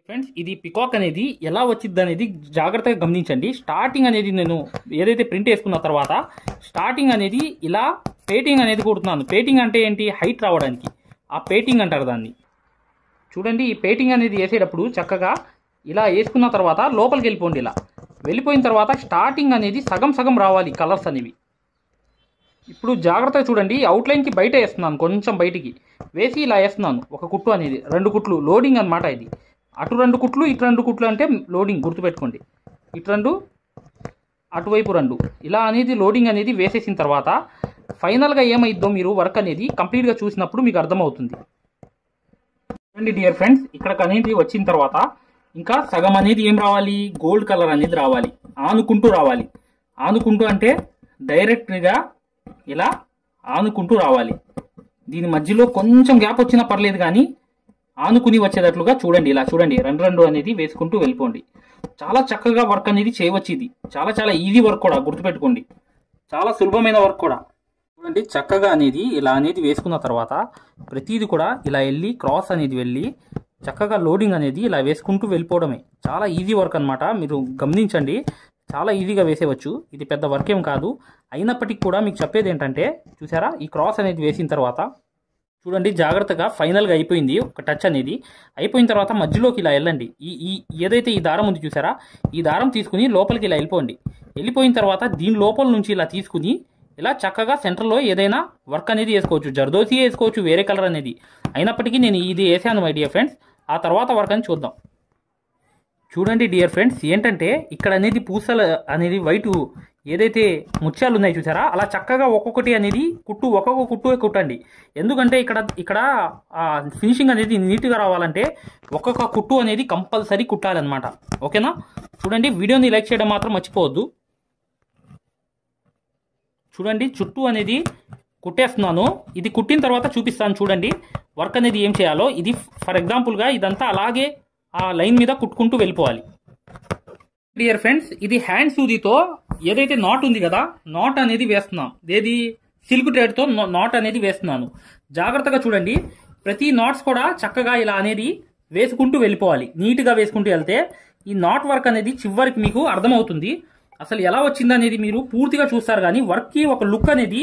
Friends, ఇది peacock అనేది ఎలా వచ్చింది అనేది జాగ్రత్తగా గమనించండి. స్టార్టింగ్ అనేది నేను ఏదైతే ప్రింట్ వేసుకున్న తర్వాత స్టార్టింగ్ అనేది ఇలా పేటింగ్ అనేది కొడుతున్నాను. పేటింగ్ అంటే ఏంటి? హైట్ రావడానికి ఆ పేటింగ్ అంటారు దాన్ని. చూడండి, ఈ పేటింగ్ అనేది వేసేటప్పుడు చక్కగా ఇలా వేసుకున్న తర్వాత లోపలికి వెళ్ళిపోండి. ఇలా వెళ్ళిపోయిన తర్వాత స్టార్టింగ్ అనేది సగం సగం రావాలి కలర్స్ అనేవి. ఇప్పుడు జాగ్రత్తగా చూడండి, అవుట్లైన్కి బయట వేస్తున్నాను, కొంచెం బయటికి వేసి ఇలా వేస్తున్నాను. ఒక కుట్టు అనేది 2 కుట్లు లోడింగ్ అనమాట. ఇది అటు 2 కుట్లు ఇటు 2 కుట్లు అంటే లోడింగ్, గుర్తుపెట్టుకోండి. ఇటు 2 అటువైపు 2 ఇలా అనేది లోడింగ్ అనేది వేసేసిన తర్వాత ఫైనల్గా ఏమైద్దో మీరు వర్క్ అనేది కంప్లీట్గా చూసినప్పుడు మీకు అర్థమవుతుంది. చూడండి డియర్ ఫ్రెండ్స్, ఇక్కడికి అనేది వచ్చిన తర్వాత ఇంకా సగం అనేది ఏం రావాలి? గోల్డ్ కలర్ అనేది రావాలి. ఆనుకుంటూ రావాలి. ఆనుకుంటూ అంటే డైరెక్ట్గా ఇలా ఆనుకుంటూ రావాలి. దీని మధ్యలో కొంచెం గ్యాప్ వచ్చినా పర్లేదు, కానీ ఆనుకుని వచ్చేటట్లుగా చూడండి. ఇలా చూడండి, 2 అనేది వేసుకుంటూ వెళ్ళిపోండి. చాలా చక్కగా వర్క్ అనేది చేయవచ్చు. ఇది చాలా చాలా ఈజీ వర్క్ కూడా, గుర్తుపెట్టుకోండి. చాలా సులభమైన వర్క్ కూడా. చూడండి, చక్కగా అనేది ఇలా అనేది వేసుకున్న తర్వాత ప్రతిదీ కూడా ఇలా వెళ్ళి క్రాస్ అనేది వెళ్ళి చక్కగా లోడింగ్ అనేది ఇలా వేసుకుంటూ వెళ్ళిపోవడమే. చాలా ఈజీ వర్క్ అనమాట. మీరు గమనించండి, చాలా ఈజీగా వేసేవచ్చు. ఇది పెద్ద వర్క్ ఏం కాదు. అయినప్పటికీ కూడా మీకు చెప్పేది ఏంటంటే, చూసారా, ఈ క్రాస్ అనేది వేసిన తర్వాత చూడండి జాగ్రత్తగా ఫైనల్గా అయిపోయింది. ఒక టచ్ అనేది అయిపోయిన తర్వాత మధ్యలోకి ఇలా వెళ్ళండి. ఈ ఏదైతే ఈ దారం ఉంది చూసారా, ఈ దారం తీసుకుని లోపలికి ఇలా వెళ్ళిపోండి. వెళ్ళిపోయిన తర్వాత దీని లోపల నుంచి ఇలా తీసుకుని ఇలా చక్కగా సెంటర్లో ఏదైనా వర్క్ అనేది వేసుకోవచ్చు. జర్దోసి వేసుకోవచ్చు, వేరే కలర్ అనేది. అయినప్పటికీ నేను ఇది వేసాను మై డియర్ ఫ్రెండ్స్. ఆ తర్వాత వర్క్ అని చూద్దాం. చూడండి డియర్ ఫ్రెండ్స్, ఏంటంటే ఇక్కడ అనేది పూసలు అనేది వైట్ ఏదైతే ముత్యాలు ఉన్నాయి చూసారా, అలా చక్కగా ఒక్కొక్కటి అనేది ఒక్కొక్క కుట్టు కుట్టండి. ఎందుకంటే ఇక్కడ ఫినిషింగ్ అనేది నీట్గా రావాలంటే ఒక్కొక్క కుట్టు అనేది కంపల్సరీ కుట్టాలన్నమాట. ఓకేనా? చూడండి, వీడియోని లైక్ చేయడం మాత్రం మర్చిపోవద్దు. చూడండి, చుట్టూ అనేది కుట్టేస్తున్నాను. ఇది కుట్టిన తర్వాత చూపిస్తాను. చూడండి వర్క్ అనేది ఏం చేయాలో. ఇది ఫర్ ఎగ్జాంపుల్గా ఇదంతా అలాగే ఆ లైన్ మీద కుట్టుకుంటూ వెళ్ళిపోవాలి. డియర్ ఫ్రెండ్స్, ఇది హ్యాండ్ సూదితో ఏదైతే నాట్ ఉంది కదా, నాట్ అనేది వేస్తున్నాం. ఏది? సిల్క్ థ్రెడ్తో నాట్ అనేది వేస్తున్నాను. జాగ్రత్తగా చూడండి, ప్రతి నాట్స్ కూడా చక్కగా ఇలా అనేది వేసుకుంటూ వెళ్ళిపోవాలి. నీట్గా వేసుకుంటూ వెళ్తే ఈ నాట్ వర్క్ అనేది చివరికి మీకు అర్థమవుతుంది. అసలు ఎలా వచ్చింది అనేది మీరు పూర్తిగా చూస్తారు, కానీ వర్క్కి ఒక లుక్ అనేది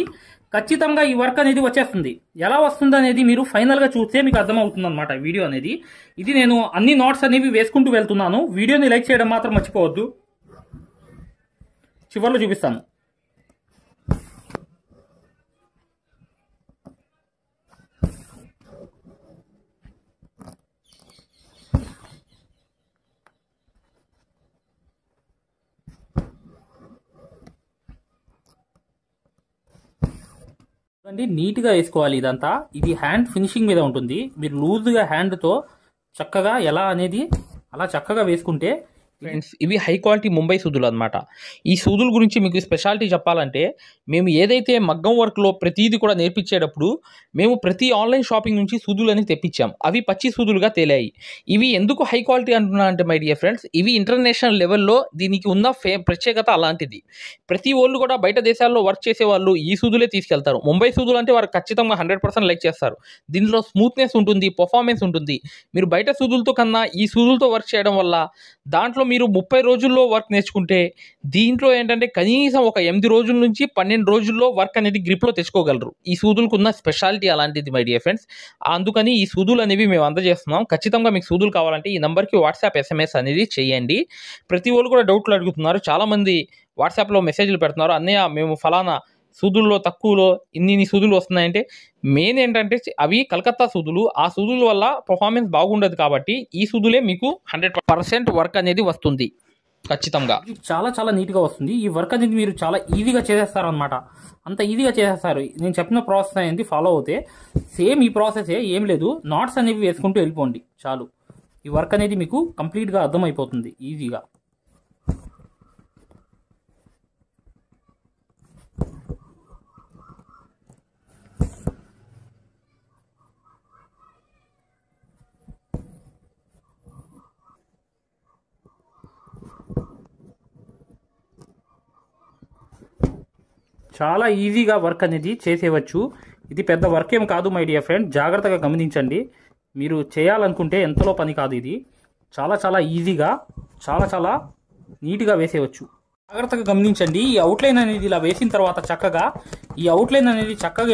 ఖచ్చితంగా ఈ వర్క్ అనేది వచ్చేస్తుంది. ఎలా వస్తుంది అనేది మీరు ఫైనల్గా చూస్తే మీకు అర్థమవుతుంది అనమాట వీడియో అనేది. ఇది నేను అన్ని నాట్స్ అనేవి వేసుకుంటూ వెళ్తున్నాను. వీడియోని లైక్ చేయడం మాత్రం మర్చిపోవద్దు. చివరిలో చూపిస్తాను. చూడండి, నీట్గా వేసుకోవాలి ఇదంతా. ఇది హ్యాండ్ ఫినిషింగ్ మీద ఉంటుంది. మీరు లూజ్గా హ్యాండ్తో చక్కగా ఎలా అనేది అలా చక్కగా వేసుకుంటే. ఫ్రెండ్స్, ఇవి హై క్వాలిటీ ముంబై సూదులు అనమాట. ఈ సూదుల గురించి మీకు స్పెషాలిటీ చెప్పాలంటే, మేము ఏదైతే మగ్గం వర్క్లో ప్రతిదీ కూడా నేర్పించేటప్పుడు మేము ప్రతి ఆన్లైన్ షాపింగ్ నుంచి సూదులని తెప్పించాం. అవి పచ్చి సూదులుగా తేలాయి. ఇవి ఎందుకు హై క్వాలిటీ అంటున్నా అంటే మై డియర్ ఫ్రెండ్స్, ఇవి ఇంటర్నేషనల్ లెవెల్లో దీనికి ఉన్న ప్రత్యేకత అలాంటిది. ప్రతి వాళ్ళు కూడా బయట దేశాల్లో వర్క్ చేసే వాళ్ళు ఈ సూదులే తీసుకెళ్తారు. ముంబై సూదులు అంటే వారు ఖచ్చితంగా 100% లైక్ చేస్తారు. దీనిలో స్మూత్నెస్ ఉంటుంది, పర్ఫార్మెన్స్ ఉంటుంది. మీరు బయట సూదులతో కన్నా ఈ సూదులతో వర్క్ చేయడం వల్ల దాంట్లో మీరు 30 రోజుల్లో వర్క్ నేర్చుకుంటే, దీంట్లో ఏంటంటే కనీసం ఒక 8 రోజుల నుంచి 12 రోజుల్లో వర్క్ అనేది గ్రిప్లో తెచ్చుకోగలరు. ఈ సూదులకు ఉన్న స్పెషాలిటీ అలాంటిది మై డియర్ ఫ్రెండ్స్. అందుకని ఈ సూదులు అనేవి మేము అందజేస్తున్నాం. ఖచ్చితంగా మీకు సూదులు కావాలంటే ఈ నెంబర్కి వాట్సాప్ SMS అనేది చేయండి. ప్రతి వాళ్ళు కూడా డౌట్లు అడుగుతున్నారు. చాలామంది వాట్సాప్లో మెసేజ్లు పెడుతున్నారు, అన్నయ్య మేము ఫలానా సూదుల్లో తక్కువలో ఇన్ని సూదులు వస్తున్నాయంటే, మెయిన్ ఏంటంటే అవి కలకత్తా సూదులు. ఆ సూదుల వల్ల పర్ఫార్మెన్స్ బాగుండదు. కాబట్టి ఈ సూదులే మీకు 100% వర్క్ అనేది వస్తుంది ఖచ్చితంగా. చాలా చాలా నీట్గా వస్తుంది. ఈ వర్క్ అనేది మీరు చాలా ఈజీగా చేసేస్తారు అనమాట. అంత ఈజీగా చేసేస్తారు. నేను చెప్పిన ప్రాసెస్ అనేది ఫాలో అవుతే సేమ్ ఈ ప్రాసెసే, ఏం లేదు. నాట్స్ అనేవి వేసుకుంటూ వెళ్ళిపోండి చాలు. ఈ వర్క్ అనేది మీకు కంప్లీట్గా అర్థమైపోతుంది ఈజీగా. చాలా ఈజీగా వర్క్ అనేది చేసేవచ్చు. ఇది పెద్ద వర్క్ ఏం కాదు మై డియర్ ఫ్రెండ్. జాగ్రత్తగా గమనించండి. మీరు చేయాలనుకుంటే ఎంతలో పని కాదు ఇది. చాలా చాలా ఈజీగా చాలా నీట్గా వేసేయవచ్చు. జాగ్రత్తగా గమనించండి. ఈ అవుట్లైన్ అనేది ఇలా వేసిన తర్వాత చక్కగా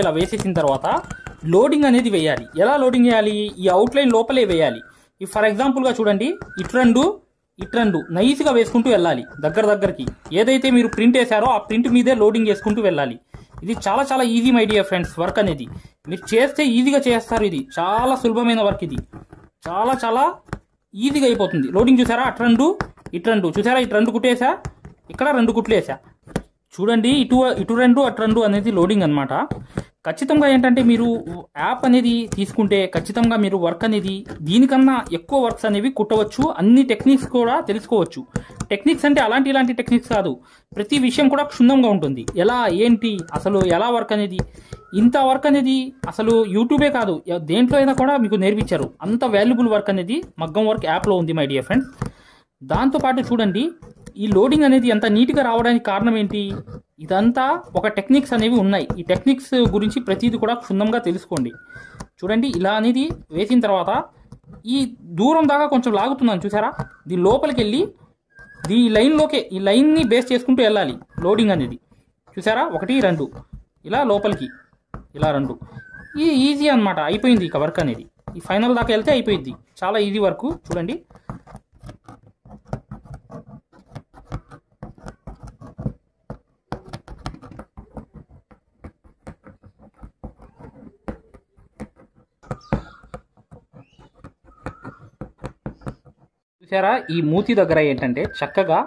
ఇలా వేసేసిన తర్వాత లోడింగ్ అనేది వేయాలి. ఎలా లోడింగ్ చేయాలి? ఈ అవుట్లైన్ లోపలే వేయాలి. ఈ ఫర్ ఎగ్జాంపుల్గా చూడండి, ఇట్రండు నైస్గా వేసుకుంటూ వెళ్ళాలి. దగ్గరికి ఏదైతే మీరు ప్రింట్ వేశారో ఆ ప్రింట్ మీదే లోడింగ్ చేసుకుంటూ వెళ్ళాలి. ఇది చాలా easy my dear friends. Work అనేది మీరు చేస్తే ఈజీగా చేస్తారు. ఇది చాలా సులభమైన వర్క్. ఇది చాలా ఈజీగా అయిపోతుంది. లోడింగ్ చూసారా? ఇట్రండు చూసారా? ఇటు 2 కుట్టేసా, ఇక్కడ 2 కుట్లు వేసా. చూడండి, ఇటు 2 అటు 2 అనేది లోడింగ్ అనమాట. ఖచ్చితంగా ఏంటంటే మీరు యాప్ అనేది తీసుకుంటే ఖచ్చితంగా మీరు వర్క్ అనేది దీనికన్నా ఎక్కువ వర్క్స్ అనేవి కుట్టవచ్చు. అన్ని టెక్నిక్స్ కూడా తెలుసుకోవచ్చు. టెక్నిక్స్ అంటే ఇలాంటి టెక్నిక్స్ కాదు, ప్రతి విషయం కూడా క్షుణ్ణంగా ఉంటుంది. ఎలా ఏంటి అసలు ఎలా వర్క్ అనేది, ఇంత వర్క్ అనేది అసలు యూట్యూబే కాదు దేంట్లో అయినా కూడా మీకు నేర్పించారు. అంత వాల్యుబుల్ వర్క్ అనేది మగ్గం వర్క్ యాప్లో ఉంది మై డియర్ ఫ్రెండ్స్. దాంతోపాటు చూడండి, ఈ లోడింగ్ అనేది ఎంత నీట్గా రావడానికి కారణం ఏంటి? ఇదంతా ఒక టెక్నిక్స్ అనేవి ఉన్నాయి. ఈ టెక్నిక్స్ గురించి ప్రతిదీ కూడా క్షుణ్ణంగా తెలుసుకోండి. చూడండి, ఇలా అనేది వేసిన తర్వాత ఈ దూరం దాకా కొంచెం లాగుతున్నాను చూసారా? దీని లోపలికి వెళ్ళి ఈ లైన్ని బేస్ చేసుకుంటూ వెళ్ళాలి. లోడింగ్ అనేది చూసారా? 1 2 ఇలా లోపలికి ఇలా 2. ఈ ఈజీ అనమాట. అయిపోయింది ఇక వర్క్ అనేది. ఈ ఫైనల్ దాకా వెళ్తే అయిపోయింది. చాలా ఈజీ వర్క్. చూడండి, చూసారా? ఈ మూతి దగ్గర ఏంటంటే చక్కగా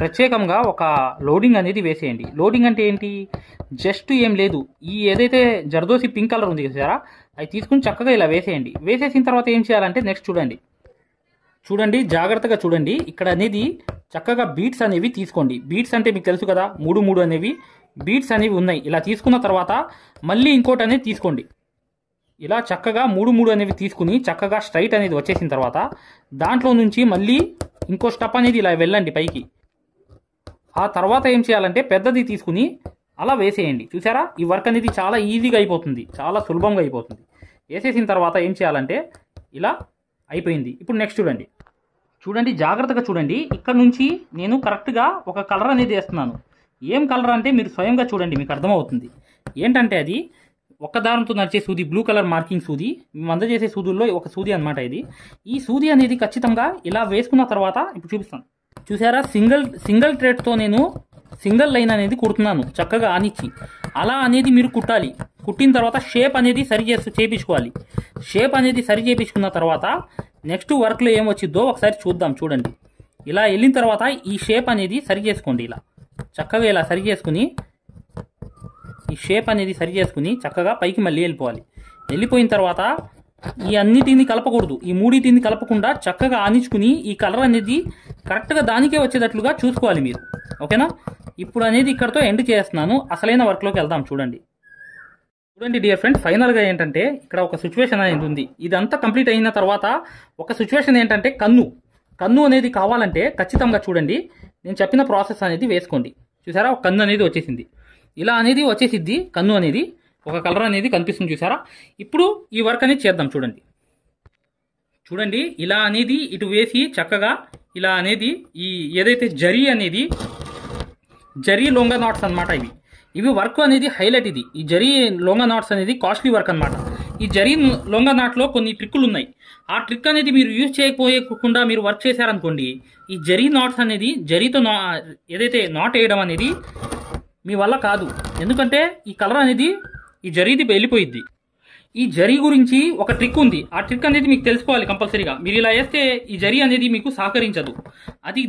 ప్రత్యేకంగా ఒక లోడింగ్ అనేది వేసేయండి. లోడింగ్ అంటే ఏంటి? జస్ట్ ఏం లేదు, ఈ ఏదైతే జర్దోసి పింక్ కలర్ ఉంది చూసారా, అవి తీసుకుని చక్కగా ఇలా వేసేయండి. వేసేసిన తర్వాత ఏం చేయాలంటే నెక్స్ట్ చూడండి జాగ్రత్తగా చూడండి. ఇక్కడ అనేది చక్కగా బీట్స్ అనేవి తీసుకోండి. బీట్స్ అంటే మీకు తెలుసు కదా, 3 అనేవి బీట్స్ అనేవి ఉన్నాయి. ఇలా తీసుకున్న తర్వాత మళ్ళీ ఇంకోటి అనేది తీసుకోండి. ఇలా చక్కగా 3 అనేవి తీసుకుని చక్కగా స్ట్రైట్ అనేది వచ్చేసిన తర్వాత దాంట్లో నుంచి మళ్ళీ ఇంకో స్టెప్ అనేది ఇలా వెళ్ళండి పైకి. ఆ తర్వాత ఏం చేయాలంటే పెద్దది తీసుకుని అలా వేసేయండి. చూసారా? ఈ వర్క్ అనేది చాలా ఈజీగా అయిపోతుంది, చాలా సులభంగా అయిపోతుంది. వేసేసిన తర్వాత ఏం చేయాలంటే ఇలా అయిపోయింది. ఇప్పుడు నెక్స్ట్ చూడండి జాగ్రత్తగా చూడండి. ఇక్కడ నుంచి నేను కరెక్ట్గా ఒక కలర్ అనేది వేస్తున్నాను. ఏం కలర్ అంటే మీరు స్వయంగా చూడండి, మీకు అర్థమవుతుంది. ఏంటంటే అది ఒక్క దారంతో నడిచే సూది, బ్లూ కలర్ మార్కింగ్ సూది, మేము అందజేసే సూదుల్లో ఒక సూది అనమాట ఇది. ఈ సూది అనేది ఖచ్చితంగా ఇలా వేసుకున్న తర్వాత ఇప్పుడు చూపిస్తాను. చూసారా? సింగిల్ థ్రెడ్తో నేను సింగిల్ లైన్ అనేది కుడుతున్నాను చక్కగా ఆనిచ్చి. అలా అనేది మీరు కుట్టాలి. కుట్టిన తర్వాత షేప్ అనేది చేయించుకోవాలి. షేప్ అనేది సరి చేయించుకున్న తర్వాత నెక్స్ట్ వర్క్లో ఏం వచ్చిద్దో ఒకసారి చూద్దాం. చూడండి, ఇలా వెళ్ళిన తర్వాత ఈ షేప్ అనేది సరి చేసుకోండి. ఇలా చక్కగా ఇలా సరి చేసుకుని ఈ షేప్ అనేది సరి చేసుకుని చక్కగా పైకి మళ్ళీ వెళ్ళిపోవాలి. వెళ్ళిపోయిన తర్వాత ఈ అన్నిటిని కలపకూడదు, ఈ మూడింటిని కలపకుండా చక్కగా ఆనించుకుని ఈ కలర్ అనేది కరెక్ట్గా దానికే వచ్చేటట్లుగా చూసుకోవాలి మీరు. ఓకేనా? ఇప్పుడు అనేది ఇక్కడతో ఎండ్ చేస్తున్నాను. అసలైన వర్క్లోకి వెళ్దాం. చూడండి డియర్ ఫ్రెండ్స్, ఫైనల్గా ఏంటంటే ఇక్కడ ఒక సిచ్యువేషన్ అనేది ఉంది. ఇదంతా కంప్లీట్ అయిన తర్వాత ఒక సిచ్యువేషన్ ఏంటంటే కన్ను అనేది కావాలంటే ఖచ్చితంగా చూడండి, నేను చెప్పిన ప్రాసెస్ అనేది వేసుకోండి. చూసారా? ఒక కన్ను అనేది వచ్చేసింది. ఇలా అనేది వచ్చేసిద్ది. కన్ను అనేది ఒక కలర్ అనేది కనిపిస్తుంది. చూసారా? ఇప్పుడు ఈ వర్క్ అనేది చేద్దాం. చూడండి ఇలా అనేది ఇటు వేసి చక్కగా ఇలా అనేది ఈ ఏదైతే జరీ లొంగా నాట్స్ అనమాట. ఇవి వర్క్ అనేది హైలైట్. ఈ జరీ లొంగా నాట్స్ అనేది కాస్ట్లీ వర్క్ అనమాట. ఈ జరీ లొంగా నాట్లో కొన్ని ట్రిక్కులు ఉన్నాయి. ఆ ట్రిక్ అనేది మీరు యూజ్ చేయకపోకుండా మీరు వర్క్ చేశారనుకోండి, ఈ జరీ నాట్స్ అనేది జరీతో ఏదైతే నాట్ వేయడం అనేది మీ వల్ల కాదు. ఎందుకంటే ఈ కలర్ అనేది ఈ జరీది వెళ్ళిపోయిద్ది. ఈ జరీ గురించి ఒక ట్రిక్ ఉంది. ఆ ట్రిక్ అనేది మీకు తెలుసుకోవాలి కంపల్సరీగా. మీరు ఇలా వేస్తే ఈ జరీ అనేది మీకు సహకరించదు.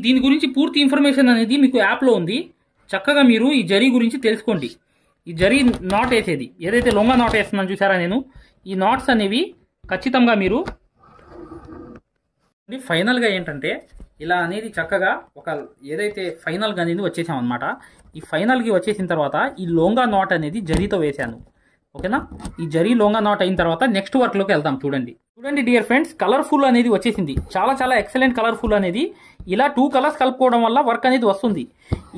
దీని గురించి పూర్తి ఇన్ఫర్మేషన్ అనేది మీకు యాప్లో ఉంది. చక్కగా మీరు ఈ జరీ గురించి తెలుసుకోండి. ఈ జరీ నాట్ వేసేది ఏదైతే లొంగా నాట్ వేస్తున్నాను చూసారా నేను, ఈ నాట్స్ అనేవి ఖచ్చితంగా మీరు ఫైనల్గా ఏంటంటే ఇలా అనేది చక్కగా ఒక ఏదైతే ఫైనల్గా అనేది వచ్చేసాం అనమాట. ఈ ఫైనల్కి వచ్చేసిన తర్వాత ఈ లొంగా నాట్ అనేది జరీతో వేశాను. ఓకేనా? ఈ జరీ లొంగా నాట్ అయిన తర్వాత నెక్స్ట్ వర్క్లోకి వెళ్దాం. చూడండి డియర్ ఫ్రెండ్స్, కలర్ఫుల్ అనేది వచ్చేసింది. చాలా ఎక్సలెంట్ కలర్ఫుల్ అనేది. ఇలా 2 కలర్స్ కలుపుకోవడం వల్ల వర్క్ అనేది వస్తుంది.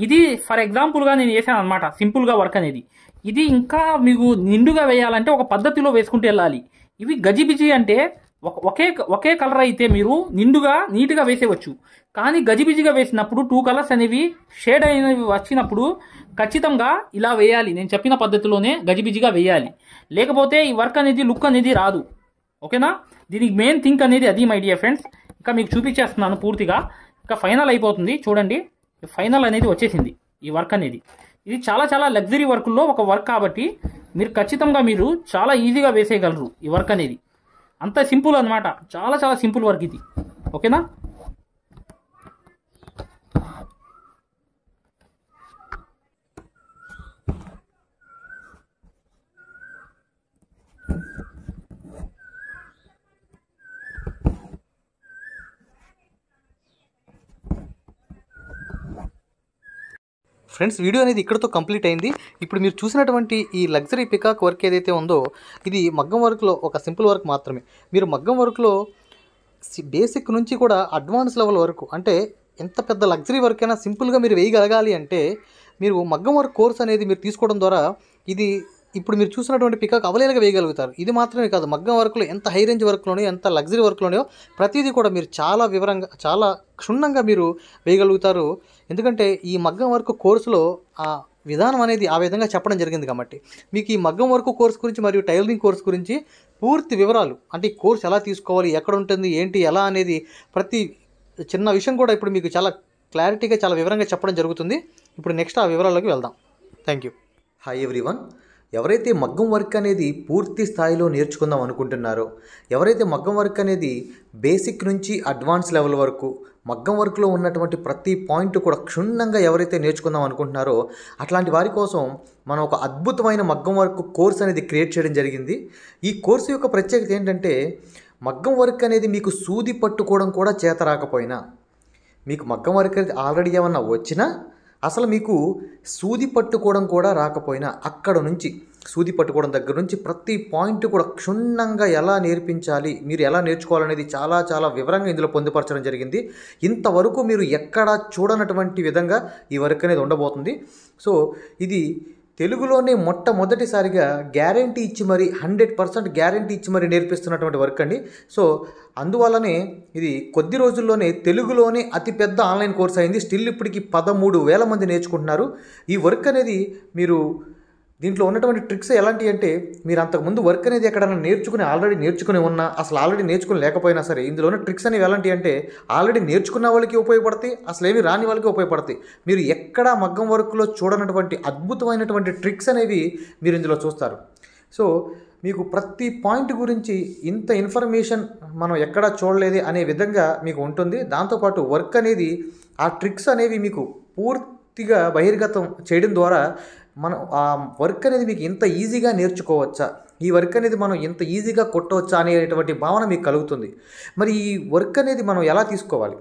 ఇది ఫర్ ఎగ్జాంపుల్గా నేను వేసాను అనమాట. సింపుల్గా వర్క్ అనేది. ఇది ఇంకా మీకు నిండుగా వేయాలంటే ఒక పద్ధతిలో వేసుకుంటూ వెళ్ళాలి. ఇవి గజిబిజి అంటే ఒకే కలర్ అయితే మీరు నిండుగా నీట్గా వేసేవచ్చు. కానీ గజిబిజిగా వేసినప్పుడు 2 కలర్స్ అనేవి షేడ్ అనేవి వచ్చినప్పుడు ఖచ్చితంగా ఇలా వేయాలి. నేను చెప్పిన పద్ధతిలోనే గజిబిజిగా వేయాలి, లేకపోతే ఈ వర్క్ అనేది లుక్ అనేది రాదు. ఓకేనా? దీనికి మెయిన్ థింక్ అనేది అది మై డియర్ ఫ్రెండ్స్. ఇంకా మీకు చూపించేస్తున్నాను పూర్తిగా. ఇంకా ఫైనల్ అయిపోతుంది చూడండి. ఫైనల్ అనేది వచ్చేసింది ఈ వర్క్ అనేది. ఇది చాలా చాలా లగ్జరీ వర్క్లో ఒక వర్క్ కాబట్టి మీరు ఖచ్చితంగా మీరు చాలా ఈజీగా వేసేయగలరు ఈ వర్క్ అనేది. అంత సింపుల్ అనమాట, చాలా చాలా సింపుల్ వర్క్ ఇది. ఓకేనా? ఫ్రెండ్స్, వీడియో అనేది ఇక్కడతో కంప్లీట్ అయింది. ఇప్పుడు మీరు చూసినటువంటి ఈ లగ్జరీ పికాక్ వర్క్ ఏదైతే ఉందో ఇది మగ్గం వర్క్లో ఒక సింపుల్ వర్క్ మాత్రమే. మీరు మగ్గం వర్క్లో బేసిక్ నుంచి కూడా అడ్వాన్స్ లెవెల్ వరకు, అంటే ఎంత పెద్ద లగ్జరీ వర్క్ అయినా సింపుల్గా మీరు వేయగలగాలి అంటే మీరు మగ్గం వర్క్ కోర్స్ అనేది మీరు తీసుకోవడం ద్వారా ఇది ఇప్పుడు మీరు చూసినటువంటి పికాక్ అవలేలుగా వేయగలుగుతారు. ఇది మాత్రమే కాదు, మగ్గం వర్క్లో ఎంత హై రేంజ్ వర్క్లోనో ఎంత లగ్జరీ వర్క్లోనో ప్రతిదీ కూడా మీరు చాలా వివరంగా చాలా క్షుణ్ణంగా మీరు వేయగలుగుతారు. ఎందుకంటే ఈ మగ్గం వర్క్ కోర్సులో ఆ విధానం అనేది ఆ విధంగా చెప్పడం జరిగింది కాబట్టి మీకు ఈ మగ్గం వర్క్ కోర్స్ గురించి మరియు టైలరింగ్ కోర్స్ గురించి పూర్తి వివరాలు, అంటే ఈ కోర్స్ ఎలా తీసుకోవాలి, ఎక్కడ ఉంటుంది, ఏంటి, ఎలా అనేది ప్రతి చిన్న విషయం కూడా ఇప్పుడు మీకు చాలా క్లారిటీగా చాలా వివరంగా చెప్పడం జరుగుతుంది. ఇప్పుడు నెక్స్ట్ ఆ వివరాల్లోకి వెళ్దాం. Thank you. Hi everyone. ఎవరైతే మగ్గం వర్క్ అనేది పూర్తి స్థాయిలో నేర్చుకుందాం అనుకుంటున్నారో, ఎవరైతే మగ్గం వర్క్ అనేది బేసిక్ నుంచి అడ్వాన్స్ లెవెల్ వరకు మగ్గం వర్క్లో ఉన్నటువంటి ప్రతి పాయింట్ కూడా క్షుణ్ణంగా ఎవరైతే నేర్చుకుందాం అనుకుంటున్నారో అట్లాంటి వారి కోసం మనం ఒక అద్భుతమైన మగ్గం వర్క్ కోర్స్ అనేది క్రియేట్ చేయడం జరిగింది. ఈ కోర్సు యొక్క ప్రత్యేకత ఏంటంటే మగ్గం వర్క్ అనేది మీకు సూది పట్టుకోవడం కూడా చేత రాకపోయినా, మీకు మగ్గం వర్క్ అనేది ఆల్రెడీ ఏమన్నా వచ్చినా, అసలు మీకు సూది పట్టుకోవడం కూడా రాకపోయినా అక్కడ నుంచి సూది పట్టుకోవడం దగ్గర నుంచి ప్రతి పాయింట్ కూడా క్షుణ్ణంగా ఎలా నేర్పించాలి, మీరు ఎలా నేర్చుకోవాలనేది చాలా చాలా వివరంగా ఇందులో పొందుపరచడం జరిగింది. ఇంతవరకు మీరు ఎక్కడా చూడనటువంటి విధంగా ఈ వర్క్ అనేది ఉండబోతుంది. సో ఇది తెలుగులోనే మొట్టమొదటిసారిగా గ్యారంటీ ఇచ్చి మరి 100% గ్యారంటీ ఇచ్చి మరి నేర్పిస్తున్నటువంటి వర్క్ అండి. సో అందువల్లనే ఇది కొద్ది రోజుల్లోనే తెలుగులోనే అతిపెద్ద ఆన్లైన్ కోర్స్ అయింది. స్టిల్ ఇప్పటికి 13,000 మంది నేర్చుకుంటున్నారు. ఈ వర్క్ అనేది మీరు దీంట్లో ఉన్నటువంటి ట్రిక్స్ ఎలాంటి అంటే మీరు అంతకుముందు వర్క్ అనేది ఎక్కడైనా ఆల్రెడీ నేర్చుకుని ఉన్నా, అసలు ఆల్రెడీ నేర్చుకుని లేకపోయినా సరే ఇందులో ఉన్న ట్రిక్స్ అనేవి ఎలాంటి అంటే ఆల్రెడీ నేర్చుకున్న వాళ్ళకి ఉపయోగపడతాయి, అసలు ఏమి రాని వాళ్ళకి ఉపయోగపడతాయి. మీరు ఎక్కడా మగ్గం వర్క్లో చూడనటువంటి అద్భుతమైనటువంటి ట్రిక్స్ అనేవి మీరు ఇందులో చూస్తారు. సో మీకు ప్రతి పాయింట్ గురించి ఇంత ఇన్ఫర్మేషన్ మనం ఎక్కడా చూడలేదు అనే విధంగా మీకు ఉంటుంది. దాంతోపాటు వర్క్ అనేది ఆ ట్రిక్స్ అనేవి మీకు పూర్తిగా బహిర్గతం చేయడం ద్వారా మనం ఆ వర్క్ అనేది మీకు ఇంత ఈజీగా నేర్చుకోవచ్చా, ఈ వర్క్ అనేది మనం ఇంత ఈజీగా కొట్టవచ్చా అనేటువంటి భావన మీకు కలుగుతుంది. మరి ఈ వర్క్ అనేది మనం ఎలా తీసుకోవాలి,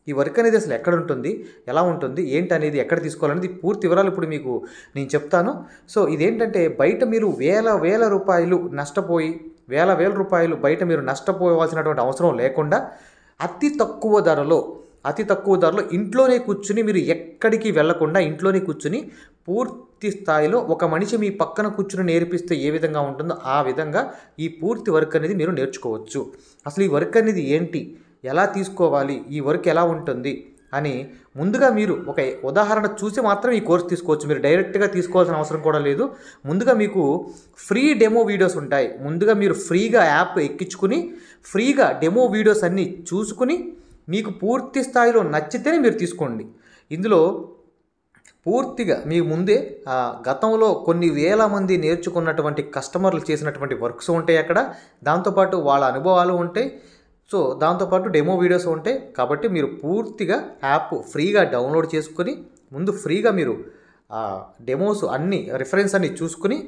ఈ వర్క్ అనేది అసలు ఎక్కడ ఉంటుంది, ఎలా ఉంటుంది, ఏంటి అనేది ఎక్కడ తీసుకోవాలనేది పూర్తి వివరాలు ఇప్పుడు మీకు నేను చెప్తాను. సో ఇదేంటంటే బయట మీరు వేల రూపాయలు నష్టపోయి వేల రూపాయలు బయట మీరు నష్టపోవాల్సినటువంటి అవసరం లేకుండా అతి తక్కువ ధరలో ఇంట్లోనే కూర్చుని, మీరు ఎక్కడికి వెళ్లకుండా ఇంట్లోనే కూర్చుని పూర్తి స్థాయిలో ఒక మనిషి మీ పక్కన కూర్చుని నేర్పిస్తే ఏ విధంగా ఉంటుందో ఆ విధంగా ఈ పూర్తి వర్క్ అనేది మీరు నేర్చుకోవచ్చు. అసలు ఈ వర్క్ అనేది ఏంటి, ఎలా తీసుకోవాలి, ఈ వర్క్ ఎలా ఉంటుంది అని ముందుగా మీరు ఒక ఉదాహరణ చూసి మాత్రం ఈ కోర్స్ తీసుకోవచ్చు. మీరు డైరెక్ట్గా తీసుకోవాల్సిన అవసరం కూడా లేదు. ముందుగా మీకు ఫ్రీ డెమో వీడియోస్ ఉంటాయి. ముందుగా మీరు ఫ్రీగా యాప్ ఎక్కించుకుని ఫ్రీగా డెమో వీడియోస్ అన్నీ చూసుకుని మీకు పూర్తి స్థాయిలో నచ్చితేనే మీరు తీసుకోండి. ఇందులో పూర్తిగా మీ ముందే గతంలో కొన్ని వేల మంది నేర్చుకున్నటువంటి కస్టమర్లు చేసినటువంటి వర్క్స్ ఉంటాయి అక్కడ. దాంతోపాటు వాళ్ళ అనుభవాలు ఉంటాయి. సో దాంతోపాటు డెమో వీడియోస్ ఉంటాయి. కాబట్టి మీరు పూర్తిగా యాప్ ఫ్రీగా డౌన్లోడ్ చేసుకొని ముందు ఫ్రీగా మీరు డెమోస్ అన్నీ రిఫరెన్స్ అన్నీ చూసుకుని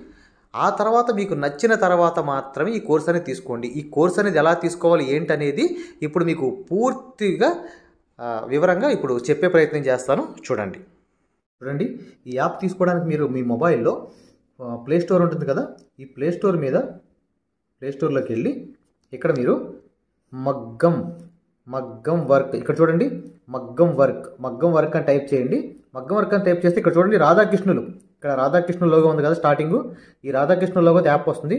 ఆ తర్వాత మీకు నచ్చిన తర్వాత మాత్రమే ఈ కోర్స్ అనేది తీసుకోండి. ఈ కోర్స్ అనేది ఎలా తీసుకోవాలి ఏంటనేది ఇప్పుడు మీకు పూర్తిగా వివరంగా ఇప్పుడు చెప్పే ప్రయత్నం చేస్తాను. చూడండి. ఈ యాప్ తీసుకోవడానికి మీరు మీ మొబైల్లో ప్లే స్టోర్ ఉంటుంది కదా, ఈ ప్లే స్టోర్లోకి వెళ్ళి ఇక్కడ మీరు మగ్గం వర్క్ ఇక్కడ చూడండి, మగ్గం వర్క్ అని టైప్ చేయండి. మగ్గం వర్క్ అని టైప్ చేస్తే ఇక్కడ చూడండి రాధాకృష్ణులు, ఇక్కడ రాధాకృష్ణ లోగో ఉంది కదా స్టార్టింగ్, ఈ రాధాకృష్ణ లోగో యాప్ వస్తుంది.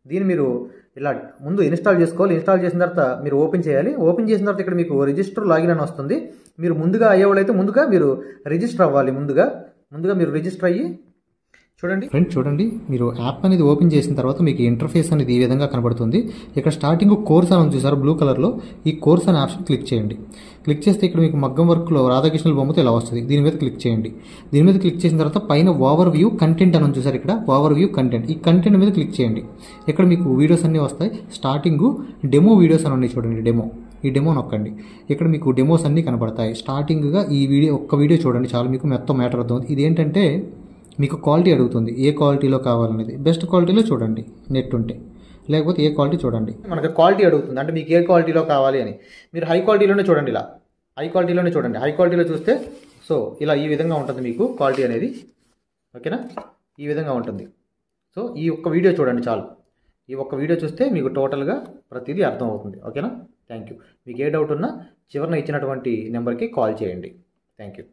దీన్ని మీరు ఇలా ముందు ఇన్స్టాల్ చేసుకోవాలి. ఇన్స్టాల్ చేసిన తర్వాత మీరు ఓపెన్ చేయాలి. ఓపెన్ చేసిన తర్వాత ఇక్కడ మీకు రిజిస్టర్ లాగిన్ అని వస్తుంది. మీరు ముందుగా అయ్యేవాళ్ళైతే ముందుగా మీరు రిజిస్టర్ అవ్వాలి. ముందుగా మీరు రిజిస్టర్ అయ్యి చూడండి ఫ్రెండ్స్, చూడండి మీరు యాప్ అనేది ఓపెన్ చేసిన తర్వాత మీకు ఇంటర్ఫేస్ అనేది ఈ విధంగా కనబడుతుంది. ఇక్కడ స్టార్టింగ్ కోర్స్ అని చూసారు బ్లూ కలర్లో, ఈ కోర్స్ అనే ఆప్షన్ క్లిక్ చేయండి. క్లిక్ చేస్తే ఇక్కడ మీకు మగ్గం వర్క్లో రాధాకృష్ణుల బొమ్మతో ఇలా వస్తుంది. దీని మీద క్లిక్ చేయండి. దీని మీద క్లిక్ చేసిన తర్వాత పైన ఓవర్ వ్యూ కంటెంట్ అని చూసారు. ఇక్కడ ఓవర్ వ్యూ కంటెంట్, ఈ కంటెంట్ మీద క్లిక్ చేయండి. ఇక్కడ మీకు వీడియోస్ అన్నీ వస్తాయి. స్టార్టింగ్ డెమో వీడియోస్ అని ఉన్నాయి చూడండి, ఈ డెమో నొక్కండి. ఇక్కడ మీకు డెమోస్ అన్నీ కనబడతాయి. స్టార్టింగ్గా ఈ ఒక్క వీడియో చూడండి చాలు, మీకు మొత్తం మ్యాటర్ అవుతుంది. ఇదేంటంటే మీకు క్వాలిటీ అడుగుతుంది, ఏ క్వాలిటీలో కావాలనేది. బెస్ట్ క్వాలిటీలో చూడండి నెట్ ఉంటే, లేకపోతే ఏ క్వాలిటీ చూడండి. మనకి క్వాలిటీ అడుగుతుంది, అంటే మీకు ఏ క్వాలిటీలో కావాలి అని. మీరు హై క్వాలిటీలోనే చూడండి, ఇలా హై క్వాలిటీలోనే చూడండి. హై క్వాలిటీలో చూస్తే సో ఇలా ఈ విధంగా ఉంటుంది మీకు క్వాలిటీ అనేది. ఓకేనా, ఈ విధంగా ఉంటుంది. సో ఈ ఒక్క వీడియో చూడండి చాలు. ఈ ఒక్క వీడియో చూస్తే మీకు టోటల్గా ప్రతిదీ అర్థమవుతుంది. ఓకేనా, థ్యాంక్ యూ. మీకు ఏ డౌట్ ఉన్నా చివరిన ఇచ్చినటువంటి నెంబర్కి కాల్ చేయండి. Thank you.